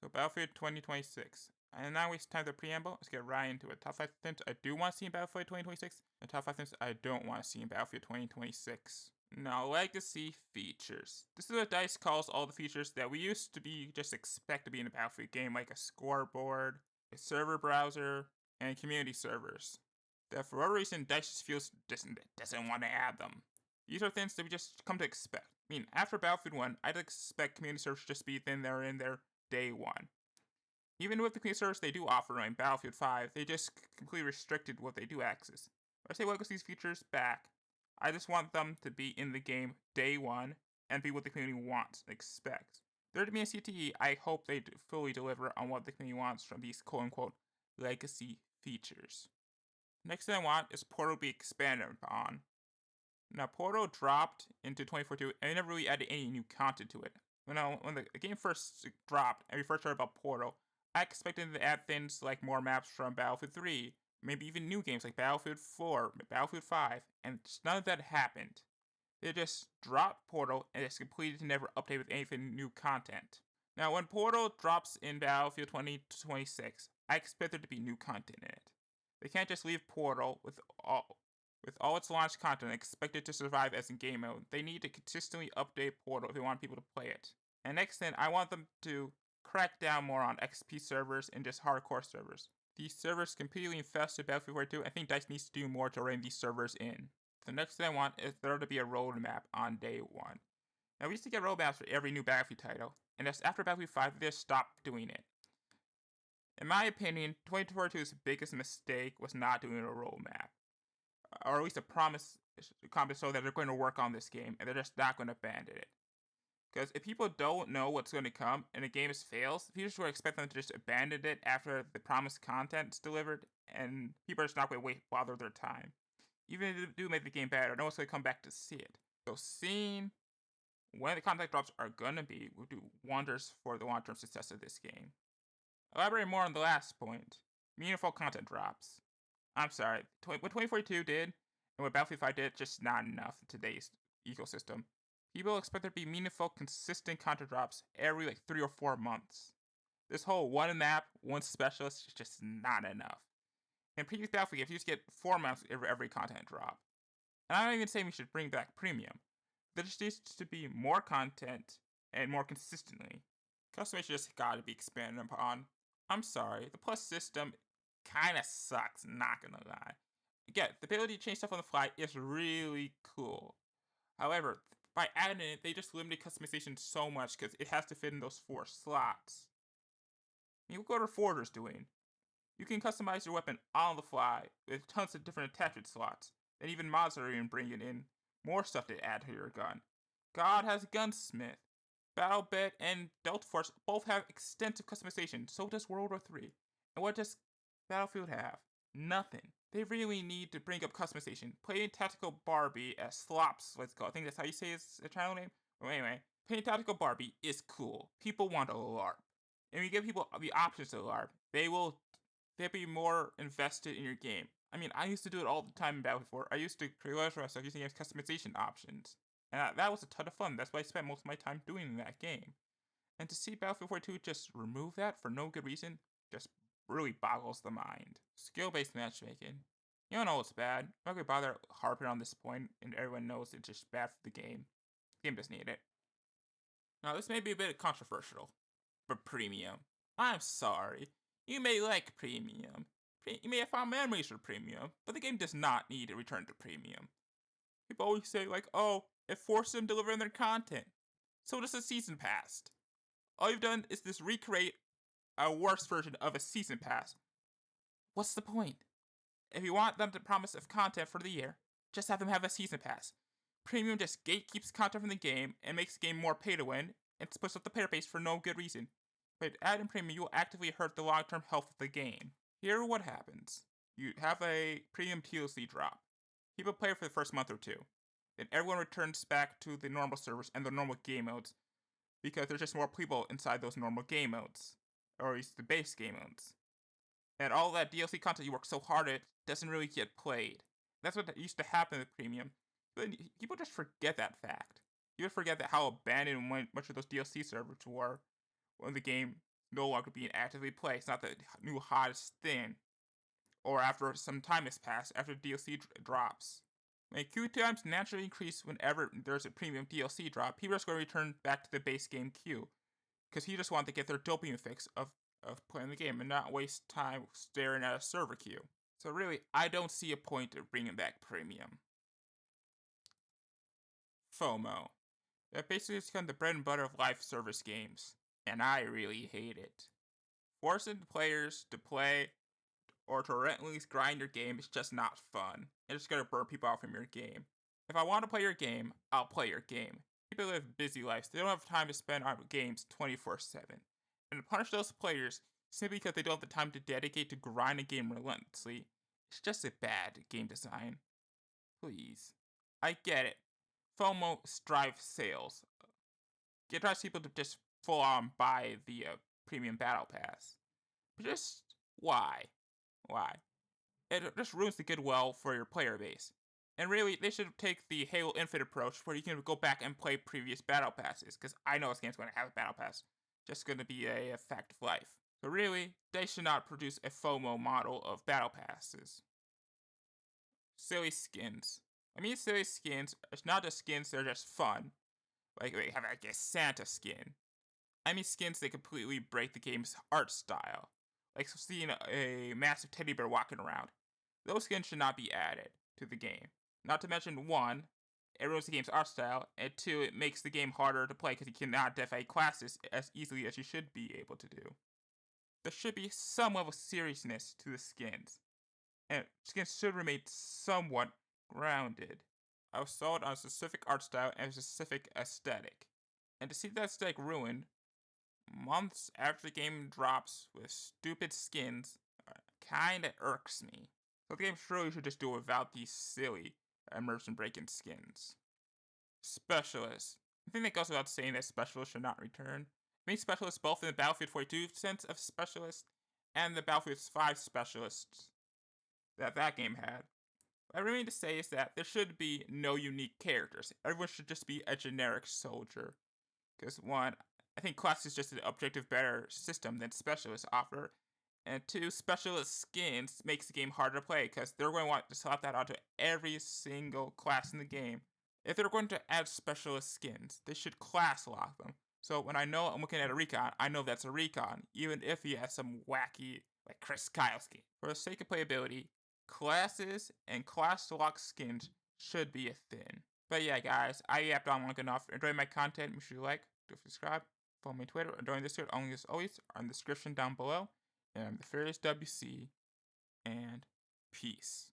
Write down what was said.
So Battlefield 2026. And now waste time with the preamble. Let's get right into it. Top 5 things I do want to see in Battlefield 2026, and top 5 things I don't want to see in Battlefield 2026. Now, legacy features. This is what DICE calls all the features that we used to be just expect to be in a Battlefield game, like a scoreboard, a server browser, and community servers. That for whatever reason, DICE just feels doesn't want to add them. These are things that we just come to expect. I mean, after Battlefield 1, I'd expect community servers to just be in there day one. Even with the community servers they do offer in Battlefield 5, they just completely restricted what they do access. When I say welcome these features back, I just want them to be in the game day one and be what the community wants and expects. There to be a CTE, I hope they fully deliver on what the community wants from these quote-unquote legacy features. Next thing I want is Portal to be expanded upon. Now, Portal dropped into 2042 and they never really added any new content to it. When the game first dropped and we first heard about Portal, I expected them to add things like more maps from Battlefield 3, maybe even new games like Battlefield 4, Battlefield 5, and none of that happened. They just dropped Portal and it's completed to never update with anything new content. Now, when Portal drops in Battlefield 2026, I expect there to be new content in it. They can't just leave Portal with all its launch content and expect it to survive as in game mode. They need to consistently update Portal if they want people to play it. And next thing, I want them to crack down more on XP servers and just hardcore servers. These servers completely infested Battlefield 42. I think DICE needs to do more to rein these servers in. The next thing I want is there to be a roadmap on day one. Now, we used to get roadmaps for every new Battlefield title, and just after Battlefield 5, they just stopped doing it. In my opinion, 2042's biggest mistake was not doing a roadmap, or at least a promise so that they're going to work on this game, and they're just not going to abandon it. Because if people don't know what's going to come and the game fails, people just expect them to just abandon it after the promised content is delivered, and people are just not going to bother their time. Even if they do make the game better, no one's going to come back to see it. So seeing when the content drops are going to be will do wonders for the long-term success of this game. Elaborating more on the last point, meaningful content drops. I'm sorry, what 2042 did and what Battlefield 5 did, just not enough in today's ecosystem. People expect there to be meaningful, consistent content drops every 3 or 4 months. This whole one map, one specialist is just not enough. In previous Battlefield games, you just get 4 maps every content drop. And I'm not even saying we should bring back premium. There just needs to be more content and more consistently. Customization just gotta be expanded upon. I'm sorry, the plus system kinda sucks, not gonna lie. Again, the ability to change stuff on the fly is really cool. However, by adding it, they just limited customization so much because it has to fit in those 4 slots. I mean, look what our Forder's doing. You can customize your weapon on the fly with tons of different attachment slots, and even mods are even bringing in more stuff to add to your gun. God has a gunsmith. BattleBet and Delta Force both have extensive customization, so does World War III. And what does Battlefield have? Nothing. They really need to bring up customization. Playing Tactical Barbie as Slops, let's go. I think that's how you say his channel name. Well, anyway, playing Tactical Barbie is cool. People want a LARP. And when you give people the options to LARP, they'll be more invested in your game. I mean, I used to do it all the time in Battlefield 4. I used to create myself using customization options. And that was a ton of fun. That's why I spent most of my time doing that game. And to see Battlefield 42 just remove that for no good reason just really boggles the mind. Skill-based matchmaking. You don't know it's bad. I'm not going to bother harping on this point, and everyone knows it's just bad for the game. The game doesn't need it. Now, this may be a bit controversial, but premium. I'm sorry. You may like premium. You may have fond memories for premium, but the game does not need to return to premium. People always say, oh, it forces them to deliver in their content. So does the Season Pass. All you've done is just recreate a worse version of a Season Pass. What's the point? If you want them to promise of content for the year, just have them have a Season Pass. Premium just gatekeeps content from the game and makes the game more pay to win and splits up the player base for no good reason. But adding premium, you will actively hurt the long-term health of the game. Here what happens. You have a premium TLC drop. People play it for the first month or 2. Then everyone returns back to the normal servers and the normal game modes because there's just more people inside those normal game modes, or at least the base game modes. And all that DLC content you work so hard at doesn't really get played. That's what used to happen with premium. But people just forget that fact. You would forget that how abandoned much of those DLC servers were when the game no longer being actively played. It's not the new hottest thing. Or after some time has passed, after DLC drops. When queue times naturally increase whenever there's a premium DLC drop, people are just going to return back to the base game queue. Because he just want to get their dopamine fix of playing the game and not waste time staring at a server queue. So really, I don't see a point of bringing back premium. FOMO. That basically has become the bread and butter of live service games, and I really hate it. Forcing players to play or to relentlessly grind your game is just not fun. It's just gonna burn people out from your game. If I want to play your game, I'll play your game. People live busy lives. They don't have time to spend on games 24/7. And to punish those players simply because they don't have the time to dedicate to grind a game relentlessly, it's just a bad game design. Please. I get it. FOMO drives sales. It drives people to just full on buy the premium battle pass. But just why? Why? It just ruins the goodwill for your player base. And really, they should take the Halo Infinite approach where you can go back and play previous battle passes, because I know this game's going to have a battle pass. Just going to be a fact of life. So really, they should not produce a FOMO model of battle passes. Silly skins. I mean, silly skins, it's not just skins, they're just fun. Like, they have like a Santa skin. I mean skins that completely break the game's art style. Like seeing a massive teddy bear walking around. Those skins should not be added to the game. Not to mention, one, it ruins the game's art style, and two, it makes the game harder to play because you cannot defy classes as easily as you should be able to do. There should be some level of seriousness to the skins, and skins should remain somewhat grounded. I was sold on a specific art style and a specific aesthetic, and to see that aesthetic ruined months after the game drops with stupid skins kinda irks me. So the game surely should just do it without these silly immersion breaking skins. Specialists. I think that goes without saying that specialists should not return. I mean specialists both in the Battlefield 42 sense of specialists and the Battlefield 5 specialists that game had. What I remain to say is that there should be no unique characters. Everyone should just be a generic soldier. Because one, I think class is just an objective better system than specialists offer. And two, specialist skins makes the game harder to play because they're going to want to slap that onto every single class in the game. If they're going to add specialist skins, they should class lock them. So when I know I'm looking at a recon, I know that's a recon, even if he has some wacky, like Chrisket skin. For the sake of playability, classes and class lock skins should be a thing. But yeah, guys, I yapped on long enough. Enjoy my content, make sure you like, subscribe, follow me on Twitter, or join this Discord. Only as always are in the description down below. And I'm the Furious WC, and peace.